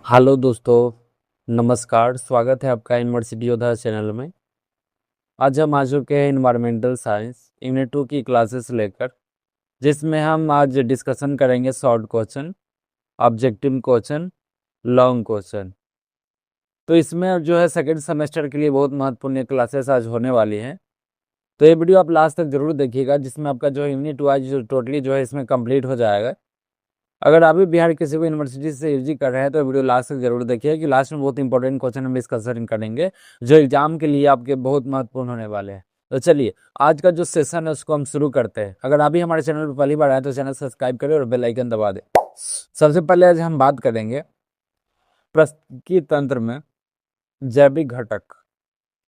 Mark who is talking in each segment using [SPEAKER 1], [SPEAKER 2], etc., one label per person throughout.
[SPEAKER 1] Hello दोस्तों, नमस्कार। स्वागत है आपका यूनिवर्सिटी योद्धा चैनल में। आज हम आ चुके हैं इन्वायरमेंटल साइंस यूनिट 2 की क्लासेस लेकर, जिसमें हम आज डिस्कशन करेंगे short question, objective question, long question. तो इसमें अब जो है सेकेंड सेमेस्टर के लिए बहुत महत्वपूर्ण क्लासेस आज होने वाली हैं। तो ये वीडियो आप लास्ट तक जरूर देखिएगा, जिसमें आपका जो यूनिट 2 आज जो टोटली जो है इसमें कंप्लीट हो जाएगा। अगर आप भी बिहार किसी भी यूनिवर्सिटी से यूजी कर रहे हैं तो वीडियो लास्ट तक जरूर देखिए, कि लास्ट में बहुत इंपॉर्टेंट क्वेश्चन हम डिस्कशन करेंगे जो एग्जाम के लिए आपके बहुत महत्वपूर्ण होने वाले हैं। तो चलिए आज का जो सेशन है उसको हम शुरू करते हैं। अगर आप भी हमारे चैनल पर पहली बार आए तो चैनल सब्सक्राइब करें और बेल आइकन दबा दें। सबसे पहले आज हम बात करेंगे पारिस्थितिकी तंत्र में जैविक घटक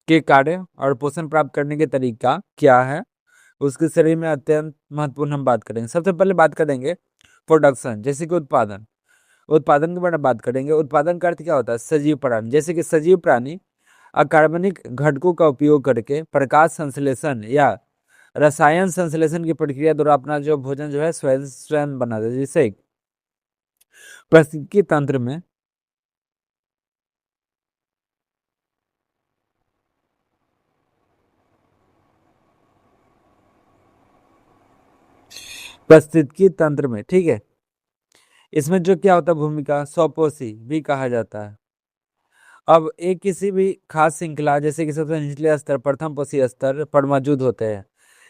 [SPEAKER 1] के कार्य और पोषण प्राप्त करने के तरीका क्या है, उसके शरीर में अत्यंत महत्वपूर्ण हम बात करेंगे। सबसे पहले बात करेंगे प्रोडक्शन, जैसे कि उत्पादन। उत्पादन के बारे में बात करेंगे। उत्पादन का अर्थ क्या होता है? सजीव प्राणी। जैसे कि सजीव प्राणी अकार्बनिक घटकों का उपयोग करके प्रकाश संश्लेषण या रसायन संश्लेषण की प्रक्रिया द्वारा अपना जो भोजन जो है स्वयं स्वयं बनाते हैं। जिससे पारिस्थितिकी तंत्र में पारिस्थितिकी तंत्र में, ठीक है, इसमें जो क्या होता है भूमिका, स्वपोषी भी कहा जाता है। अब एक किसी भी खास श्रृंखला, जैसे कि सबसे निचले स्तर प्रथम पोषी स्तर पर मौजूद होते हैं।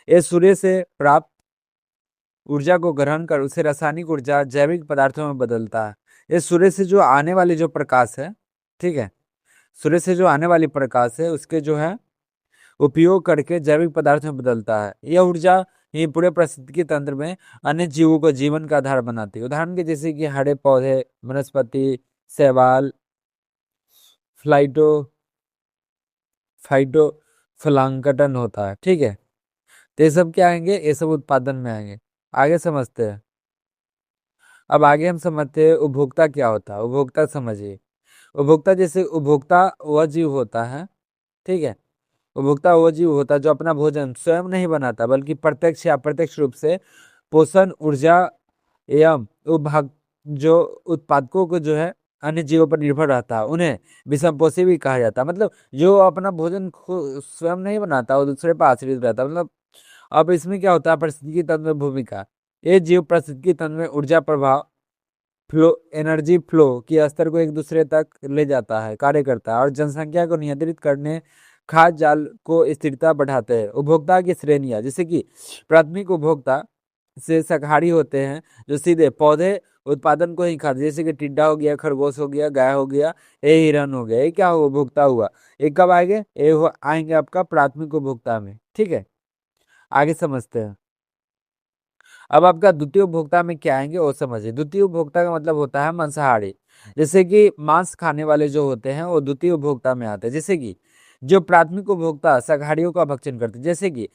[SPEAKER 1] ये सूर्य से प्राप्त ऊर्जा को ग्रहण कर उसे रासायनिक ऊर्जा जैविक पदार्थों में बदलता है। ये सूर्य से जो आने वाली जो प्रकाश है, ठीक है, सूर्य से जो आने वाली प्रकाश है उसके जो है उपयोग करके जैविक पदार्थ में बदलता है। यह ऊर्जा ही पूरे पारिस्थितिकी तंत्र में अन्य जीवों को जीवन का आधार बनाती है। उदाहरण के जैसे कि हरे पौधे, वनस्पति, शैवाल, फ्लाइटो फाइटो प्लांकटन होता है, ठीक है। तो ये सब क्या आएंगे? ये सब उत्पादन में आएंगे। आगे समझते हैं। अब आगे हम समझते हैं उपभोक्ता क्या होता है। उपभोक्ता समझिए। उपभोक्ता, जैसे उपभोक्ता वह जीव होता है, ठीक है, उपभोक्ता वो जीव होता है जो अपना भोजन स्वयं नहीं बनाता, बल्कि प्रत्यक्ष या अप्रत्यक्ष रूप से पोषण, ऊर्जा एवं उपभोग जो उत्पादकों को जो है अन्य जीवों पर निर्भर रहता है, उन्हें विषमपोषी भी कहा जाता है। मतलब जो अपना भोजन खुद स्वयं नहीं बनाता, वो दूसरे पर आश्रित रहता है। मतलब अब इसमें क्या होता है, पारिस्थितिकी तंत्र में भूमिका। ये जीव पारिस्थितिकी तंत्र में ऊर्जा प्रभाव, फ्लो, एनर्जी फ्लो की स्तर को एक दूसरे तक ले जाता है, कार्य करता है और जनसंख्या को नियंत्रित करने, खाद्य जाल को स्थिरता बढ़ाते हैं। उपभोक्ता की श्रेणियां, जैसे कि प्राथमिक उपभोक्ता से शाकाहारी होते हैं, जो सीधे पौधे उत्पादन को ही खाते, जैसे कि टिड्डा हो गया, खरगोश हो गया, गाय हो गया, ये हिरन हो गया। ये क्या हुआ? उपभोक्ता हुआ। ये कब आएंगे? आएंगे आपका प्राथमिक उपभोक्ता में, ठीक है। आगे समझते हैं। अब आपका द्वितीय उपभोक्ता में क्या आएंगे वो समझिए। द्वितीय उपभोक्ता का मतलब होता है मांसाहारी। जैसे कि मांस खाने वाले जो होते हैं वो द्वितीय उपभोक्ता में आते हैं। जैसे कि जो प्राथमिक उपभोक्ता शाकाहारियों का भक्षण करते हैं, जैसे कि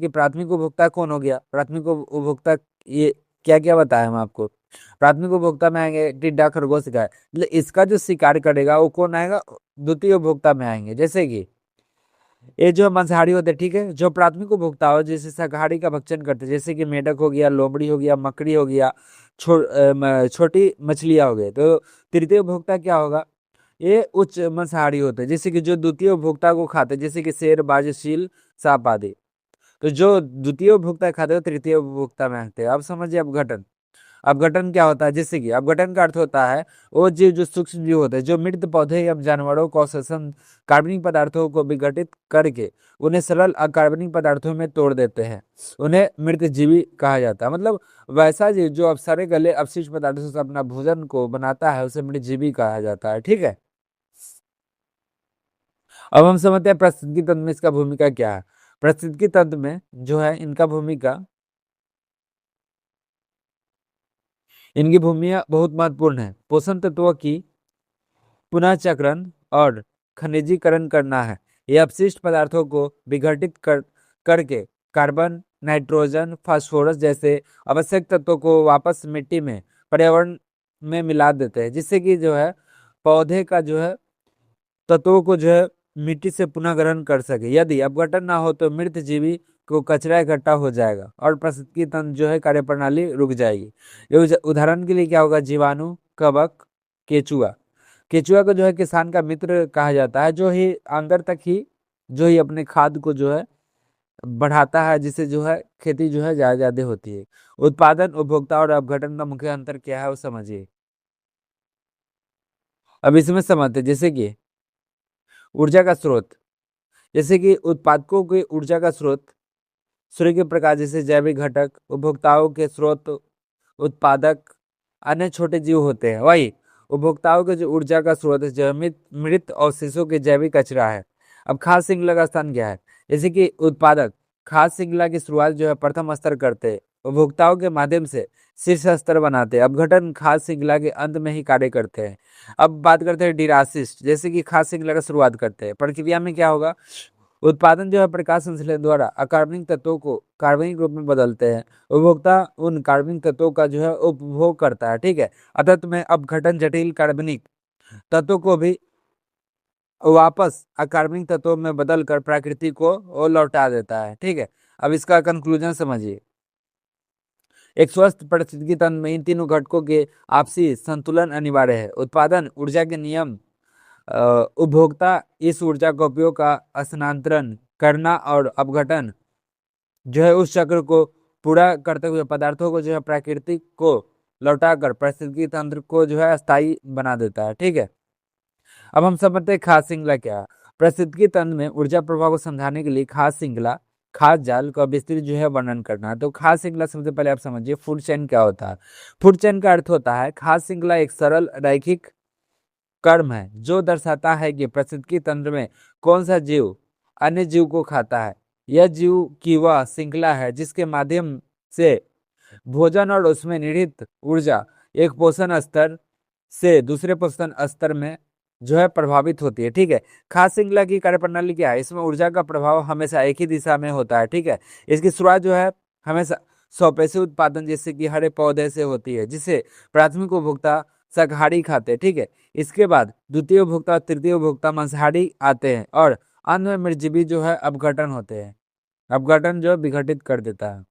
[SPEAKER 1] प्राथमिक उपभोक्ता कौन हो गया? प्राथमिक उपभोक्ता ये क्या क्या बताया हम आपको। प्राथमिक उपभोक्ता में आएंगे टिड्डा, खरगोश, गाय। मतलब इसका जो शिकार करेगा वो कौन आएगा? द्वितीय उपभोक्ता में आएंगे। जैसे कि ये जो मांसाहारी होते हैं, ठीक है, जो प्राथमिक उपभोक्ता हो जैसे शाकाहारी का भक्षण करते हैं, जैसे कि मेढक हो गया, लोमड़ी हो गया, मकड़ी हो गया, छोटी मछलियां हो गई। तो तृतीय उपभोक्ता क्या होगा? ये उच्च मांसाहारी होते हैं, जैसे कि जो द्वितीय उपभोक्ता को खाते हैं, जैसे कि शेर, बाज, चील, सांप आदि। तो जो द्वितीय उपभोक्ता खाते हैं वो तृतीय उपभोक्ता में आते हैं। अब समझिए अपघटन। अपघटन क्या होता है? जैसे कि अपघटन का अर्थ होता है वो जीव जो सूक्ष्म जीव होते हैं, जो मृत पौधे या जानवरों को श्वसन कार्बनिक पदार्थों को विघटित करके उन्हें सरल अकार्बनिक पदार्थों में तोड़ देते हैं, उन्हें मृत जीवी कहा जाता है। मतलब वैसा जीव जो अब सारे गले अपशिष्ट पदार्थों से अपना भोजन को बनाता है उसे मृत जीवी कहा जाता है, ठीक है। अब हम समझते हैं पारिस्थितिकी तंत्र में इसका भूमिका क्या है। पारिस्थितिकी तंत्र में जो है इनकी भूमिका बहुत महत्वपूर्ण है। पोषण तत्वों की पुनः चक्रण और खनिजीकरण करना है। ये अपशिष्ट पदार्थों को विघटित करके कार्बन, नाइट्रोजन, फास्फोरस जैसे आवश्यक तत्वों को वापस मिट्टी में, पर्यावरण में मिला देते हैं, जिससे कि जो है पौधे का जो है तत्वों को जो है मिट्टी से पुनः ग्रहण कर सके। यदि अपघटन ना हो तो मृत जीवी को कचरा इकट्ठा हो जाएगा और पारिस्थितिकी तंत्र जो है कार्यप्रणाली रुक जाएगी। ये उदाहरण के लिए क्या होगा? जीवाणु, कवक, केचुआ। केचुआ को जो है किसान का मित्र कहा जाता है, जो ही अंदर तक ही जो ही अपने खाद को जो है बढ़ाता है, जिससे जो है खेती जो है ज्यादा ज्यादा होती है। उत्पादन, उपभोक्ता और अपघटन का मुख्य अंतर क्या है वो समझिए। अब इसमें समझते हैं, जैसे कि ऊर्जा का स्रोत, जैसे कि उत्पादकों के ऊर्जा का स्रोत सूर्य के प्रकाश जैसे जैविक घटक, उपभोक्ताओं के स्रोत उत्पादक अन्य छोटे जीव होते हैं। वही उपभोक्ताओं के जो ऊर्जा का स्रोत है, जो मृत मृत अवशेषों के जैविक कचरा है। अब खाद्य श्रृंखला का स्थान क्या है, जैसे कि उत्पादक खाद्य श्रृंखला की शुरुआत जो है प्रथम स्तर करते हैं, उपभोक्ताओं के माध्यम से शीर्ष स्तर बनाते हैं, अपघटन खाद्य श्रृंखला के अंत में ही कार्य करते हैं। अब बात करते हैं डिरासिस्ट, जैसे कि खाद्य श्रृंखला का शुरुआत करते हैं, प्रक्रिया में क्या होगा, उत्पादन जो है प्रकाश संश्लेषण द्वारा अकार्बनिक तत्वों को कार्बनिक रूप में बदलते हैं, उपभोक्ता उन कार्बनिक तत्वों का जो है उपभोग करता है, ठीक है। अतः में अपघटन जटिल कार्बनिक तत्वों को भी वापस अकार्बनिक तत्वों में बदलकर प्रकृति को वो लौटा देता है, ठीक है। अब इसका कंक्लूजन समझिए। एक स्वस्थ पारिस्थितिकी तंत्र में इन तीनों घटकों के आपसी संतुलन अनिवार्य है। उत्पादन ऊर्जा के नियम, उपभोक्ता इस ऊर्जा का उपयोग का स्थानांतरण करना, और अपघटन जो है उस चक्र को पूरा करते हुए पदार्थों को जो है प्राकृतिक को लौटाकर पारिस्थितिकी तंत्र को जो है स्थायी बना देता है, ठीक है। अब हम समझते हैं खाद्य श्रृंखला क्या है। पारिस्थितिकी तंत्र में ऊर्जा प्रभाव को समझाने के लिए खाद्य श्रृंखला, खाद्य जाल का विस्तृत जो है वर्णन करना है। तो खाद्य श्रृंखला सबसे पहले आप समझिए फूड चेन क्या होता है। फूड चेन का अर्थ होता है खाद्य श्रृंखला एक सरल रैखिक कर्म है जो दर्शाता है कि पारिस्थितिकी तंत्र में कौन सा जीव अन्य जीव को खाता है। यह जीव की वह श्रृंखला है जिसके माध्यम से भोजन और उसमें निहित ऊर्जा एक पोषण स्तर से दूसरे पोषण स्तर में जो है प्रभावित होती है, ठीक है। खाद्य श्रृंखला की कार्यप्रणाली क्या है, इसमें ऊर्जा का प्रभाव हमेशा एक ही दिशा में होता है, ठीक है। इसकी शुरुआत जो है हमेशा सौपेशी उत्पादन जैसे कि हरे पौधे से होती है, जिसे प्राथमिक उपभोक्ता शाकाहारी खाते हैं, ठीक है। इसके बाद द्वितीय उपभोक्ता और तृतीय उपभोक्ता मांसाहारी आते हैं, और अंत में मृतजीवी जो है अपघटन होते हैं। अपघटन जो विघटित कर देता है।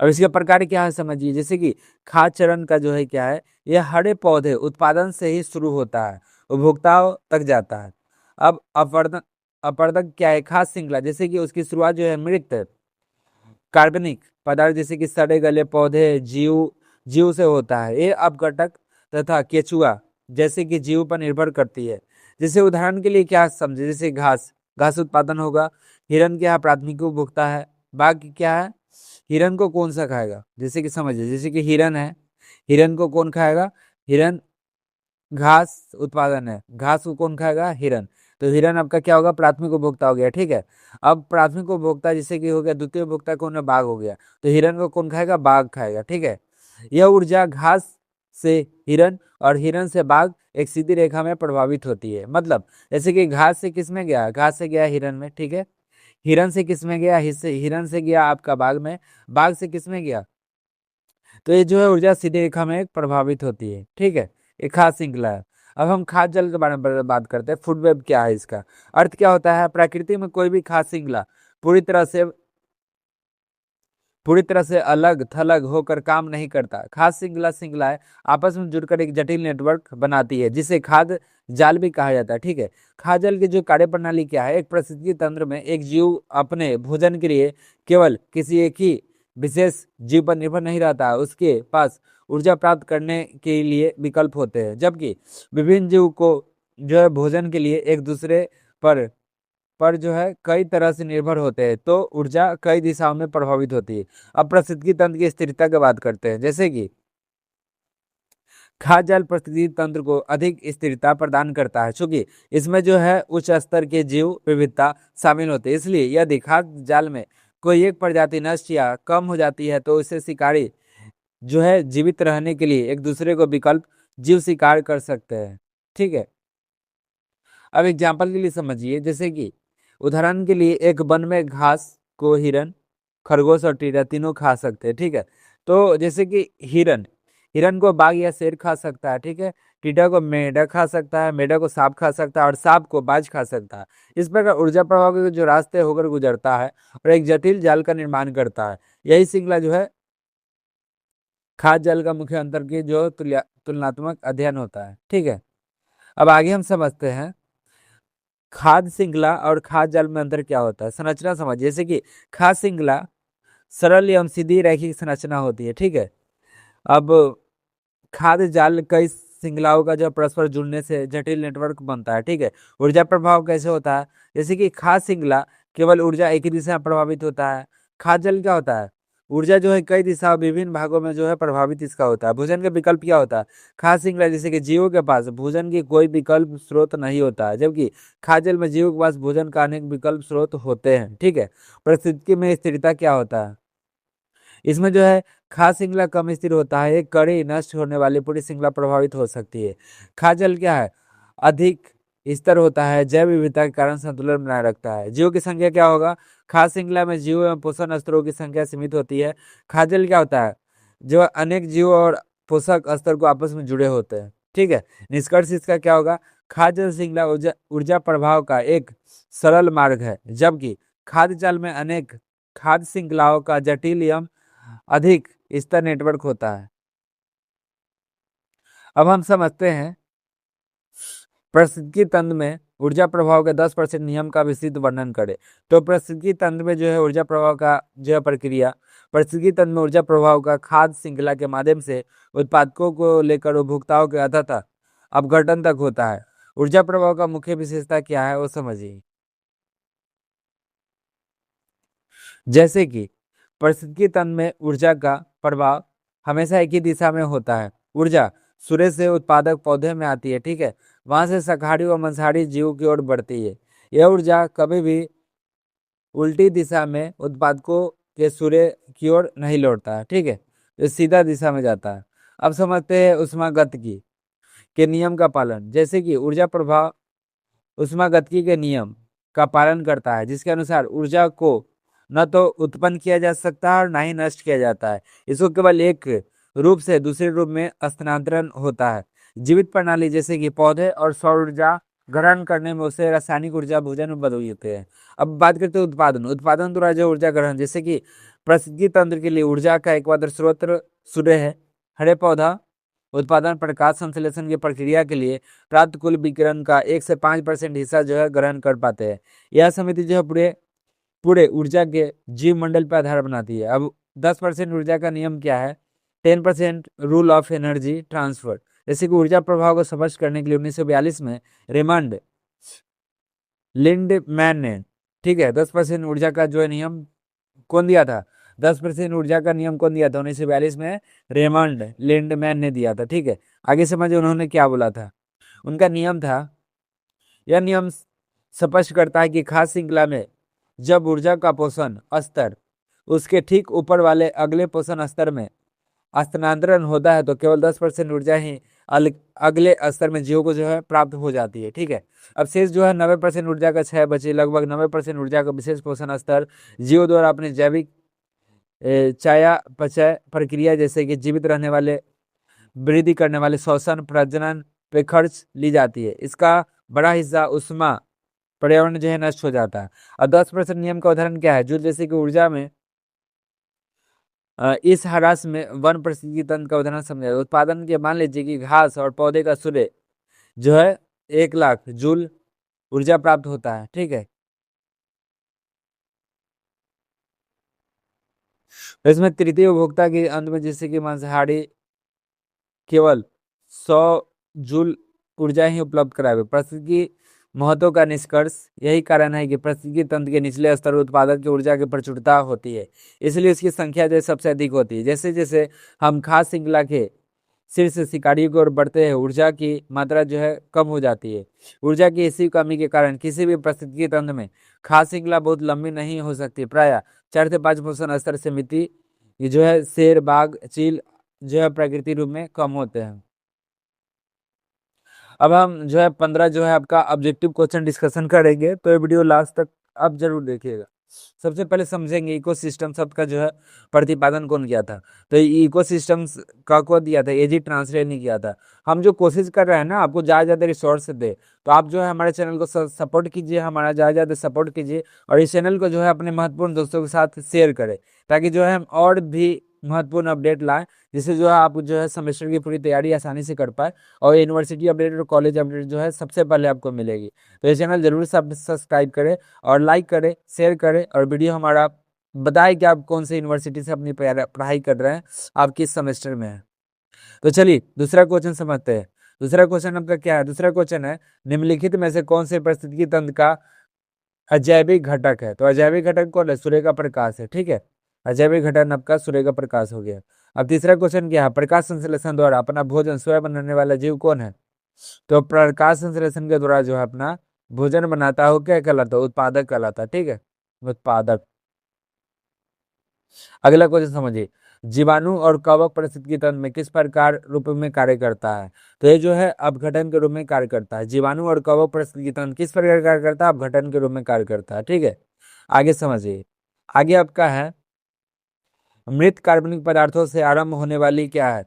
[SPEAKER 1] अब इसके प्रकार क्या है समझिए, जैसे कि खाद्य चरण का जो है क्या है, यह हरे पौधे उत्पादन से ही शुरू होता है, उपभोक्ताओं तक जाता है। अब अपवर्तन, अपवर्तक क्या है, खाद्य श्रृंखला जैसे कि उसकी शुरुआत जो है मृत कार्बनिक पदार्थ जैसे कि सड़े गले पौधे जीव जीव से होता है। ये अपघटक तथा केचुआ जैसे कि जीव पर निर्भर करती है। जैसे उदाहरण के लिए क्या समझे, जैसे घास, घास उत्पादन होगा, हिरन क्या प्राथमिक उपभोक्ता है, बाघ क्या है, हिरन को कौन सा खाएगा, जैसे कि समझिए, जैसे कि हिरन है, हिरन को कौन खाएगा, हिरन घास उत्पादन है, घास को कौन खाएगा, हिरन। तो हिरन आपका क्या होगा, प्राथमिक उपभोक्ता हो गया, ठीक है। अब प्राथमिक उपभोक्ता जैसे कि हो गया, द्वितीय उपभोक्ता कौन है, बाघ हो गया, तो हिरन को कौन खाएगा, बाघ खाएगा, ठीक है। यह ऊर्जा घास से हिरन और हिरन से बाघ एक सीधी रेखा में प्रभावित होती है। मतलब जैसे कि घास से किस में गया, घास से गया हिरन में, ठीक है। हिरन से किस में गया, हिरन से गया आपका बाघ में, बाघ से किस में गया, तो ये जो है ऊर्जा सीधी रेखा में प्रभावित होती है, ठीक है। एक खास श्रृंखला है। अब हम खाद्य जल के बारे में बात करते हैं। फूड वेब क्या है, इसका अर्थ क्या होता है, प्रकृति में कोई भी खाद्य श्रृंखला पूरी तरह से अलग थलग होकर काम नहीं करता। खाद्य श्रृंखलाएं आपस में जुड़कर एक जटिल नेटवर्क बनाती है, जिसे खाद्य जाल भी कहा जाता है, ठीक है। खाद्य जाल की जो कार्यप्रणाली क्या है, एक पारिस्थितिकी तंत्र में एक जीव अपने भोजन के लिए केवल किसी एक ही विशेष जीव पर निर्भर नहीं रहता, उसके पास ऊर्जा प्राप्त करने के लिए विकल्प होते हैं, जबकि विभिन्न जीव को जो है भोजन के लिए एक दूसरे पर जो है कई तरह से निर्भर होते हैं, तो ऊर्जा कई दिशाओं में प्रभावित होती है। अब पारिस्थितिकी तंत्र की स्थिरता की बात करते हैं, जैसे कि खाद्य जाल पारिस्थितिकी तंत्र को अधिक स्थिरता प्रदान करता है, क्योंकि इसमें जो है उच्च स्तर के जीव विविधता शामिल होते हैं। इसलिए यदि खाद्य जाल में कोई एक प्रजाति नष्ट या कम हो जाती है, तो इसे शिकारी जो है जीवित रहने के लिए एक दूसरे को विकल्प जीव शिकार कर सकते हैं, ठीक है। अब एग्जाम्पल के लिए समझिए, जैसे कि उदाहरण के लिए एक वन में घास को हिरन, खरगोश और टीडा तीनों खा सकते हैं, ठीक है। तो जैसे कि हिरन हिरन को बाघ या शेर खा सकता है, ठीक है। टीडा को मेंढक खा सकता है, मेंढक को सांप खा सकता है, और सांप को बाज खा सकता है। इस प्रकार ऊर्जा प्रवाह के जो रास्ते होकर गुजरता है और एक जटिल जाल का निर्माण करता है। यही श्रृंखला जो है खाद्य जल का मुख्य अंतर की जो तुलनात्मक अध्ययन होता है। ठीक है, अब आगे हम समझते हैं खाद्य श्रृंखला और खाद्य जाल में अंतर क्या होता है। संरचना समझ, जैसे कि खाद्य श्रृंखला सरल एवं सीधी रैखिक संरचना होती है। ठीक है, अब खाद्य जाल कई श्रृंखलाओं का जो परस्पर जुड़ने से जटिल नेटवर्क बनता है। ठीक है, ऊर्जा प्रभाव कैसे होता है, जैसे कि खाद्य श्रृंखला केवल ऊर्जा एक ही दिशा में प्रभावित होता है। खाद्य जल क्या होता है, ऊर्जा जो है कई दिशा विभिन्न भागों में जो है प्रभावित इसका होता है। भोजन का विकल्प क्या होता है, खाद्य श्रृंखला जैसे कि जीवों के पास भोजन की कोई विकल्प स्रोत नहीं होता है, जबकि खाद्य जल में जीवों के पास भोजन का अनेक विकल्प स्रोत होते हैं। ठीक है, परिस्थिति में स्थिरता क्या होता है, इसमें जो है खाद्य श्रृंखला कम स्थिर होता है, एक कड़ी नष्ट होने वाली पूरी श्रृंखला प्रभावित हो सकती है। खाद्य जल क्या है, अधिक स्तर होता है, जैव विविधता के कारण संतुलन बनाए रखता है। जीवों की संख्या क्या होगा, खाद्य श्रृंखला में जीवों एवं पोषण स्तरों की संख्या सीमित होती है। खाद्य जल क्या होता है, जो अनेक जीवों और पोषक स्तर को आपस में जुड़े होते हैं। ठीक है, निष्कर्ष इसका क्या होगा, खाद्य जल श्रृंखला ऊर्जा ऊर्जा प्रभाव का एक सरल मार्ग है, जबकि खाद्य जाल में अनेक खाद्य श्रृंखलाओं का जटिल एवं अधिक स्तर नेटवर्क होता है। अब हम समझते हैं पारिस्थितिकी तंत्र में ऊर्जा प्रभाव के 10% नियम का विस्तृत वर्णन करें। तो पारिस्थितिकी तंत्र में जो है ऊर्जा प्रभाव का जो है प्रक्रिया, पारिस्थितिकी तंत्र में ऊर्जा प्रभाव का खाद्य श्रृंखला के माध्यम से उत्पादकों को लेकर उपभोक्ताओं के अंततः अपघटन तक होता है। ऊर्जा प्रभाव का मुख्य विशेषता क्या है वो समझिए। जैसे कि पारिस्थितिकी तंत्र में ऊर्जा का प्रभाव हमेशा एक ही दिशा में होता है। ऊर्जा सूर्य से उत्पादक पौधे में आती है। ठीक है, वहां से शाकाहारी और मांसाहारी जीव की ओर बढ़ती है। यह ऊर्जा कभी भी उल्टी दिशा में उत्पादकों के सूर्य की ओर नहीं लौटता है। ठीक है, ये सीधा दिशा में जाता है। अब समझते हैं ऊष्मागतिकी के नियम का पालन। जैसे कि ऊर्जा प्रभाव ऊष्मागतिकी के नियम का पालन करता है, जिसके अनुसार ऊर्जा को न तो उत्पन्न किया जा सकता है और न ही नष्ट किया जाता है। इसको केवल एक रूप से दूसरे रूप में स्थानांतरण होता है। जीवित प्रणाली जैसे कि पौधे और सौर ऊर्जा ग्रहण करने में उसे रासायनिक ऊर्जा भोजन में बदल देते हैं। अब बात करते हैं उत्पादन। उत्पादन द्वारा जो ऊर्जा ग्रहण, जैसे कि पारिस्थितिकी तंत्र के लिए ऊर्जा का एकमात्र स्रोत सूर्य है। हरे पौधा उत्पादन प्रकाश संश्लेषण की प्रक्रिया के लिए प्राप्त कुल विकिरण का 1 से 5% हिस्सा जो है ग्रहण कर पाते हैं। यह समिति जो है पूरे पूरे ऊर्जा के जीव मंडल पर आधार बनाती है। अब 10% ऊर्जा का नियम क्या है, 10% रूल ऑफ एनर्जी ट्रांसफर। जैसे कि ऊर्जा प्रभाव को स्पष्ट करने के लिए 1942 में रेमंड लिंडमैन ने, ठीक है, 10% ऊर्जा का जो है नियम कौन दिया था, 10% ऊर्जा का नियम कौन दिया था, 1942 में रेमंड लिंडमैन ने दिया था। ठीक है, आगे समझे उन्होंने क्या बोला था। उनका नियम था, यह नियम स्पष्ट करता है कि खाद्य श्रृंखला में जब ऊर्जा का पोषण स्तर उसके ठीक ऊपर वाले अगले पोषण स्तर में स्थानांतरण होता है तो केवल 10% ऊर्जा ही अगले स्तर में जीवों को जो है प्राप्त हो जाती है। ठीक है, अब शेष जो है 90% ऊर्जा का क्षय बचे। लगभग 90% ऊर्जा का विशेष पोषण स्तर जीवों द्वारा अपने जैविक चयापचय प्रक्रिया जैसे कि जीवित रहने वाले, वृद्धि करने वाले, श्वसन, प्रजनन पे खर्च ली जाती है। इसका बड़ा हिस्सा उष्मा पर्यावरण जो है नष्ट हो जाता है। और 10% नियम का उदाहरण क्या है, जो जैसे कि ऊर्जा में इस ह्रास में वन पारिस्थितिकी तंत्र का उदाहरण समझा। उत्पादन के मान लीजिए कि घास और पौधे का सूर्य जो है 1 लाख जूल ऊर्जा प्राप्त होता है। ठीक है, तो इसमें तृतीय उपभोक्ता के अंत में जैसे कि मांसाहारी केवल 100 जूल ऊर्जा ही उपलब्ध करावे। पारिस्थितिकी महत्व का निष्कर्ष यही कारण है कि पारिस्थितिकी तंत्र के निचले स्तर उत्पादक की ऊर्जा की प्रचुरता होती है, इसलिए उसकी संख्या जो है सबसे अधिक होती है। जैसे जैसे हम खाद्य श्रृंखला के शीर्ष शिकारियों की ओर बढ़ते हैं, ऊर्जा की मात्रा जो है कम हो जाती है। ऊर्जा की इसी कमी के कारण किसी भी पारिस्थितिकी तंत्र में खाद्य श्रृंखला बहुत लंबी नहीं हो सकती। प्रायः 4 से 5 पोषण स्तर से मिट्टी जो है शेर, बाघ, चील जो है प्राकृतिक रूप में कम होते हैं। अब हम जो है 15 जो है आपका ऑब्जेक्टिव क्वेश्चन डिस्कशन करेंगे, तो ये वीडियो लास्ट तक आप जरूर देखिएगा। सबसे पहले समझेंगे इकोसिस्टम शब्द का जो है प्रतिपादन कौन किया था। तो इकोसिस्टम का को दिया था एजी ट्रांसलेट ने किया था। हम जो कोशिश कर रहे हैं ना आपको ज़्यादा ज़्यादा रिसोर्स दे, तो आप जो है हमारे चैनल को सपोर्ट कीजिए, हमारा ज़्यादा ज़्यादा सपोर्ट कीजिए और इस चैनल को जो है अपने महत्वपूर्ण दोस्तों के साथ शेयर करें, ताकि जो है हम और भी महत्वपूर्ण अपडेट लाएं, जिससे जो है आप जो है सेमेस्टर की पूरी तैयारी आसानी से कर पाए, और यूनिवर्सिटी अपडेट और कॉलेज अपडेट जो है सबसे पहले आपको मिलेगी। तो ये चैनल जरूर से आप सब्सक्राइब करें और लाइक करें, शेयर करें, और वीडियो हमारा बताएं कि आप कौन से यूनिवर्सिटी से अपनी पढ़ाई कर रहे हैं, आप किस सेमेस्टर में हैं। तो चलिए दूसरा क्वेश्चन समझते हैं। दूसरा क्वेश्चन आपका क्या है? दूसरा क्वेश्चन है, निम्नलिखित में से कौन से पारिस्थितिकी तंत्र का अजैविक घटक है? तो अजैविक घटक कौन है? सूर्य का प्रकाश है, ठीक है। अजैविक घटक आपका सूर्य का प्रकाश हो गया। अब तीसरा क्वेश्चन क्या है? प्रकाश संश्लेषण द्वारा अपना भोजन स्वयं बनाने वाला जीव कौन है? तो प्रकाश संश्लेषण के द्वारा जो है अपना भोजन बनाता है वो क्या कहलाता है? उत्पादक कहलाता है, ठीक है, उत्पादक। अगला क्वेश्चन समझिए, जीवाणु और कवक पारिस्थितिकी तंत्र में किस प्रकार रूप में कार्य करता है? तो ये जो है अपघटन के रूप में कार्य करता है। जीवाणु और कवक पारिस्थितिकी तंत्र किस प्रकार कार्य करता है? अपघटन के रूप में कार्य करता है, ठीक है। आगे समझिए, आगे आपका है, मृत कार्बनिक पदार्थों से आरंभ होने वाली क्या है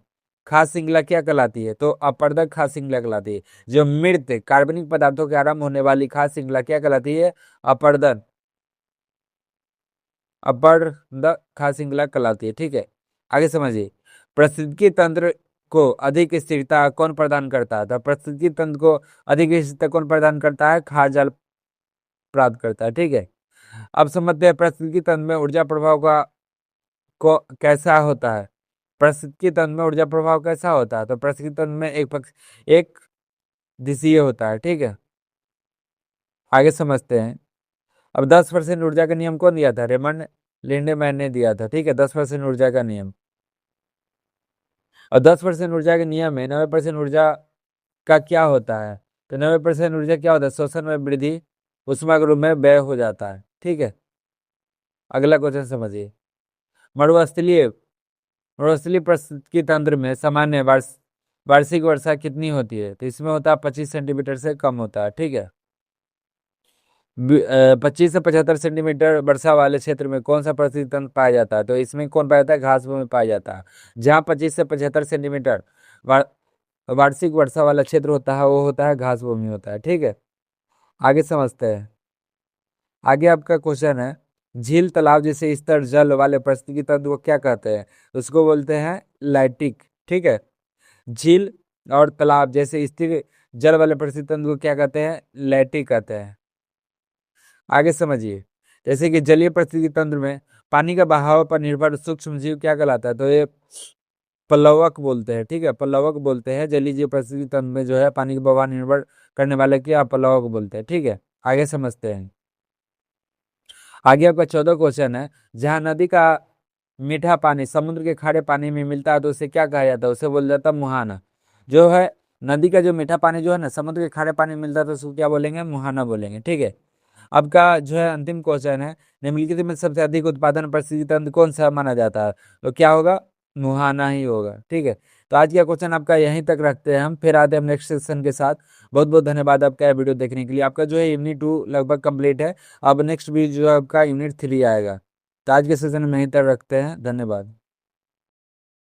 [SPEAKER 1] खास श्रृंखला क्या कहलाती है? तो अपर्दक खास श्रृंखला कहलाती है। जो मृत कार्बनिक पदार्थों के आरंभ होने वाली खास श्रृंखला क्या कहलाती है? अपर्दन अपर्दक खास श्रृंखला कहलाती है, ठीक है। आगे समझिए, पारिस्थितिकी तंत्र को अधिक स्थिरता कौन प्रदान करता है? तो पारिस्थितिकी तंत्र को अधिक स्थिरता कौन प्रदान करता है? खाद्य जल प्राप्त करता है, ठीक है। अब समझते हैं पारिस्थितिकी तंत्र में ऊर्जा प्रभाव का को कैसा होता है? पारिस्थितिकी तंत्र में ऊर्जा प्रभाव कैसा होता है? तो पारिस्थितिकी तंत्र में एक दिशीय होता है, ठीक है। आगे समझते हैं। अब 10% ऊर्जा का नियम कौन दिया था? रेमंड लिंडेमैन ने दिया था, ठीक है, 10% ऊर्जा का नियम। और 10% ऊर्जा के नियम में 90% ऊर्जा का क्या होता है? तो 90% ऊर्जा क्या होता है? शोषण में वृद्धि, ऊष्मा के रूप में व्यय हो जाता है, ठीक है। अगला क्वेश्चन समझिए, मरुस्थलीय मरुस्थलीय पारिस्थितिकी तंत्र में सामान्य वार्षिक वर्षा कितनी होती है? तो इसमें होता है 25 सेंटीमीटर से कम होता है, ठीक है। 25 से 75 सेंटीमीटर वर्षा वाले क्षेत्र में कौन सा पारिस्थितिक तंत्र पाया जाता है? तो इसमें कौन पाया जाता है? घास भूमि पाया जाता है। जहाँ 25 से 75 सेंटीमीटर वार्षिक वर्षा वाला क्षेत्र होता है वो होता है घास भूमि होता है, ठीक है। आगे समझते हैं। आगे आपका क्वेश्चन है, झील तालाब जैसे स्तर जल वाले पारिस्थितिकी तंत्र को क्या कहते हैं? उसको बोलते हैं लैटिक, ठीक है। झील और तालाब जैसे स्थिर जल वाले पारिस्थितिकी तंत्र को क्या कहते हैं? लैटिक कहते हैं। आगे समझिए, जैसे कि जलीय पारिस्थितिकी तंत्र में पानी का बहाव पर निर्भर सूक्ष्म जीव क्या कहलाता है? तो ये पल्लवक बोलते हैं, ठीक है, पल्लवक बोलते हैं। जलीय जीव पारिस्थितिकी तंत्र में जो है पानी के बहाव निर्भर करने वाले क्या पल्लवक बोलते हैं, ठीक है। आगे समझते हैं। आगे आपका 14 क्वेश्चन है, जहाँ नदी का मीठा पानी समुद्र के खारे पानी में मिलता है तो उसे क्या कहा जाता है? उसे बोला जाता है मुहाना। जो है नदी का जो मीठा पानी जो है ना समुद्र के खारे पानी में मिलता है तो उसको क्या बोलेंगे? मुहाना बोलेंगे, ठीक है। आपका जो है अंतिम क्वेश्चन है, निम्नलिखित में सबसे अधिक उत्पादन पारिस्थितिकी तंत्र कौन सा माना जाता है? तो क्या होगा? मुहाना ही होगा, ठीक है। तो आज का क्वेश्चन आपका यहीं तक रखते हैं हम, फिर आते हैं हम नेक्स्ट सेक्शन के साथ। बहुत बहुत धन्यवाद आपका यह वीडियो देखने के लिए। आपका जो है यूनिट 2 लगभग कंप्लीट है। अब नेक्स्ट वीडियो जो है आपका यूनिट 3 आएगा। तो आज के सेशन में यहीं तक रखते हैं, धन्यवाद।